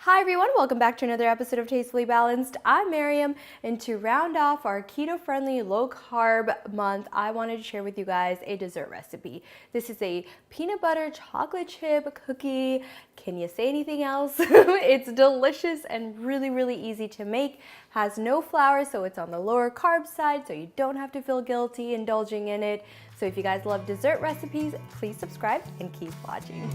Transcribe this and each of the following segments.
Hi everyone, welcome back to another episode of Tastefully Balanced. I'm Miriam, and to round off our keto-friendly low-carb month, I wanted to share with you guys a dessert recipe. This is a peanut butter chocolate chip cookie. Can you say anything else? It's delicious and really easy to make. Has no flour, so it's on the lower carb side, so you don't have to feel guilty indulging in it. So if you guys love dessert recipes, please subscribe and keep watching.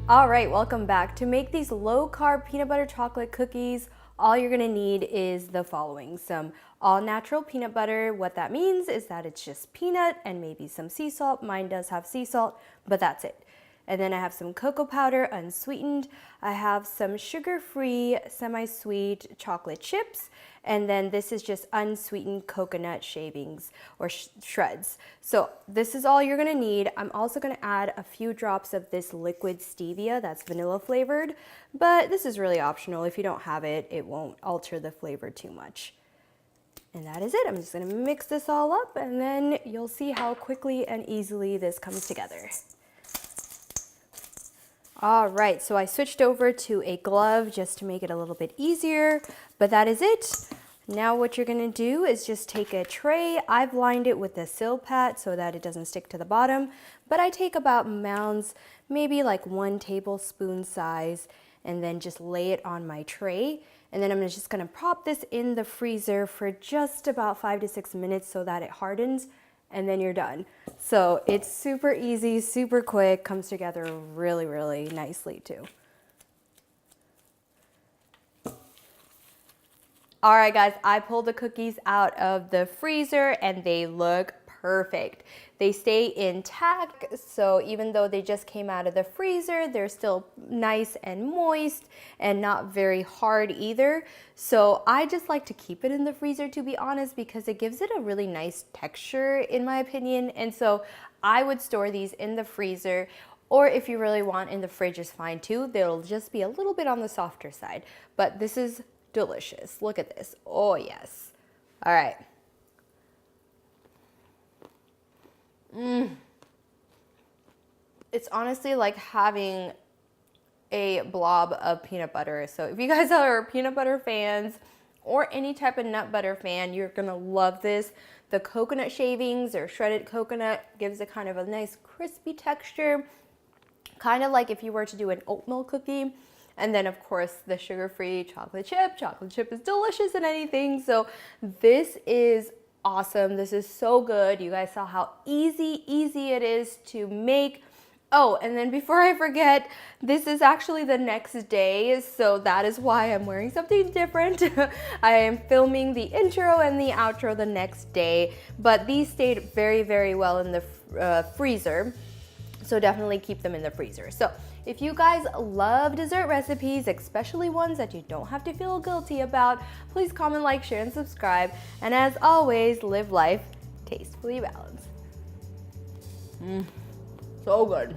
All right, welcome back. To make these low-carb peanut butter chocolate cookies, all you're gonna need is the following. Some all-natural peanut butter. What that means is that it's just peanut and maybe some sea salt. Mine does have sea salt, but that's it. And then I have some cocoa powder, unsweetened. I have some sugar-free, semi-sweet chocolate chips. And then this is just unsweetened coconut shavings or shreds. So this is all you're gonna need. I'm also gonna add a few drops of this liquid stevia that's vanilla flavored, but this is really optional. If you don't have it, it won't alter the flavor too much. And that is it. I'm just gonna mix this all up and then you'll see how quickly and easily this comes together. All right, so I switched over to a glove just to make it a little bit easier, but that is it. Now what you're gonna do is just take a tray. I've lined it with a Silpat so that it doesn't stick to the bottom, but I take about mounds, maybe like 1 tablespoon size, and then just lay it on my tray. And then I'm just gonna prop this in the freezer for just about 5 to 6 minutes so that it hardens, and then you're done. So it's super easy, super quick, comes together really nicely too. All right guys, I pulled the cookies out of the freezer and they look perfect. They stay intact, so even though they just came out of the freezer, they're still nice and moist and not very hard either. So I just like to keep it in the freezer, to be honest, because it gives it a really nice texture in my opinion. And so I would store these in the freezer, or if you really want, in the fridge is fine too. They'll just be a little bit on the softer side, but this is delicious. Look at this. Oh yes. All right. It's honestly like having a blob of peanut butter. So if you guys are peanut butter fans or any type of nut butter fan, you're gonna love this. The coconut shavings or shredded coconut gives it kind of a nice crispy texture, kind of like if you were to do an oatmeal cookie. And then of course the sugar-free chocolate chip. Chocolate chip is delicious in anything. So this is awesome. This is so good. You guys saw how easy it is to make. Oh, and then before I forget, this is actually the next day, so that is why I'm wearing something different. I am filming the intro and the outro the next day, but these stayed very well in the freezer, so definitely keep them in the freezer. So if you guys love dessert recipes, especially ones that you don't have to feel guilty about, please comment, like, share, and subscribe. And as always, live life tastefully balanced. So good.